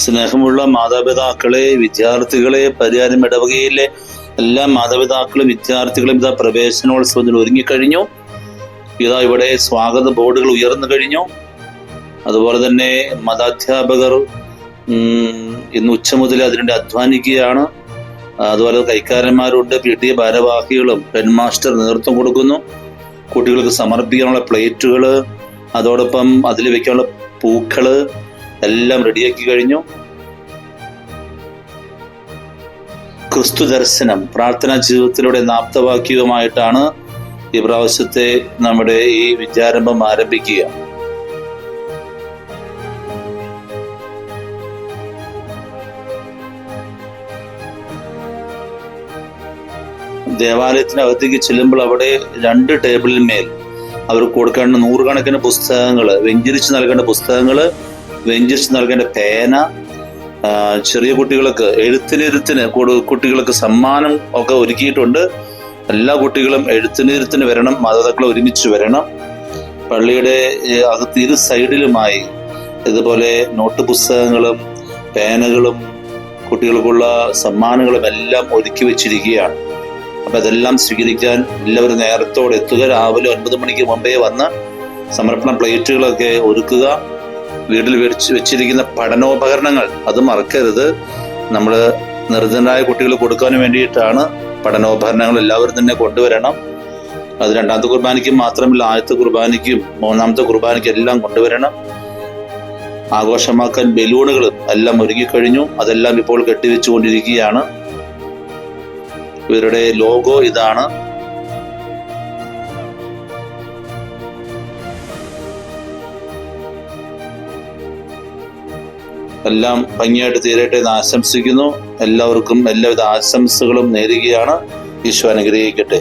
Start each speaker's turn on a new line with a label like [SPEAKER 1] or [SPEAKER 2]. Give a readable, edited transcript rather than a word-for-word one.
[SPEAKER 1] സ്നേഹമുള്ള മാതാപിതാക്കളെ, വിദ്യാർത്ഥികളെ, പരിയാരം ഇടവകയിലെ എല്ലാ മാതാപിതാക്കളും വിദ്യാർത്ഥികളും ഇതാ പ്രവേശനോത്സവത്തിന് ഒരുങ്ങിക്കഴിഞ്ഞു. ഇതാ ഇവിടെ സ്വാഗത ബോർഡുകൾ ഉയർന്നു കഴിഞ്ഞു. അതുപോലെ തന്നെ മതാധ്യാപകർ ഇന്ന് ഉച്ച മുതൽ അതിനുവേണ്ടി അധ്വാനിക്കുകയാണ്. അതുപോലെ കൈക്കാരന്മാരുണ്ട്, PTA ഭാരവാഹികളും ഹെഡ് മാസ്റ്റർ നേതൃത്വം കൊടുക്കുന്നു. കുട്ടികൾക്ക് സമർപ്പിക്കാനുള്ള പ്ലേറ്റുകൾ, അതോടൊപ്പം അതിൽ വെക്കാനുള്ള പൂക്കള് എല്ലാം റെഡിയാക്കി കഴിഞ്ഞു. ക്രിസ്തു ദർശനം പ്രാർത്ഥനാ ജീവിതത്തിലൂടെ ആപ്തവാക്യവുമായിട്ടാണ് ഈ പ്രാവശ്യത്തെ നമ്മുടെ ഈ വിദ്യാരംഭം ആരംഭിക്കുക. ദേവാലയത്തിനകത്തേക്ക് ചെല്ലുമ്പോൾ അവിടെ 2 ടേബിളിന്മേൽ അവർ കൊടുക്കേണ്ട 100 കണക്കിന് പുസ്തകങ്ങൾ, വെഞ്ചരിച്ച് നൽകേണ്ട പുസ്തകങ്ങൾ, വെഞ്ചരിച്ച് നൽകേണ്ട പേന, ചെറിയ കുട്ടികൾക്ക് എഴുത്തിനിരുത്തിന് കുട്ടികൾക്ക് സമ്മാനം ഒക്കെ ഒരുക്കിയിട്ടുണ്ട്. എല്ലാ കുട്ടികളും എഴുത്തിനിരുത്തിന് വരണം, മാതാപിതാക്കൾ ഒരുമിച്ച് വരണം. പള്ളിയുടെ അകത്ത് 2 സൈഡിലുമായി ഇതുപോലെ നോട്ട് പുസ്തകങ്ങളും പേനകളും കുട്ടികൾക്കുള്ള സമ്മാനങ്ങളും എല്ലാം ഒരുക്കി വെച്ചിരിക്കുകയാണ്. അപ്പം അതെല്ലാം സ്വീകരിക്കാൻ എല്ലാവരും നേരത്തോടെ എത്തുക. രാവിലെ 9 മണിക്ക് മുമ്പേ വന്ന് സമർപ്പണ പ്ലേറ്റുകളൊക്കെ ഒരുക്കുക. വീട്ടിൽ വെച്ചിരിക്കുന്ന പഠനോപകരണങ്ങൾ അത് മറക്കരുത്. നമ്മൾ നിർധനരായ കുട്ടികൾ കൊടുക്കാൻ വേണ്ടിയിട്ടാണ് പഠനോപകരണങ്ങൾ എല്ലാവരും തന്നെ കൊണ്ടുവരണം. അത് 2ാമത്തെ കുർബാനയ്ക്കും മാത്രമല്ല, ആദ്യത്തെ കുർബാനയ്ക്കും 3ാമത്തെ കുർബാനയ്ക്കും എല്ലാം കൊണ്ടുവരണം. ആഘോഷമാക്കാൻ ബലൂണുകളും എല്ലാം ഒരുങ്ങിക്കഴിഞ്ഞു. അതെല്ലാം ഇപ്പോൾ കെട്ടിവെച്ചുകൊണ്ടിരിക്കുകയാണ്. ഇവരുടെ ലോഗോ ഇതാണ്. എല്ലാം ഭംഗിയായിട്ട് തീരട്ടെ എന്ന് ആശംസിക്കുന്നു. എല്ലാവർക്കും എല്ലാവിധ ആശംസകളും നേരുകയാണ്. ഈശോ അനുഗ്രഹിക്കട്ടെ.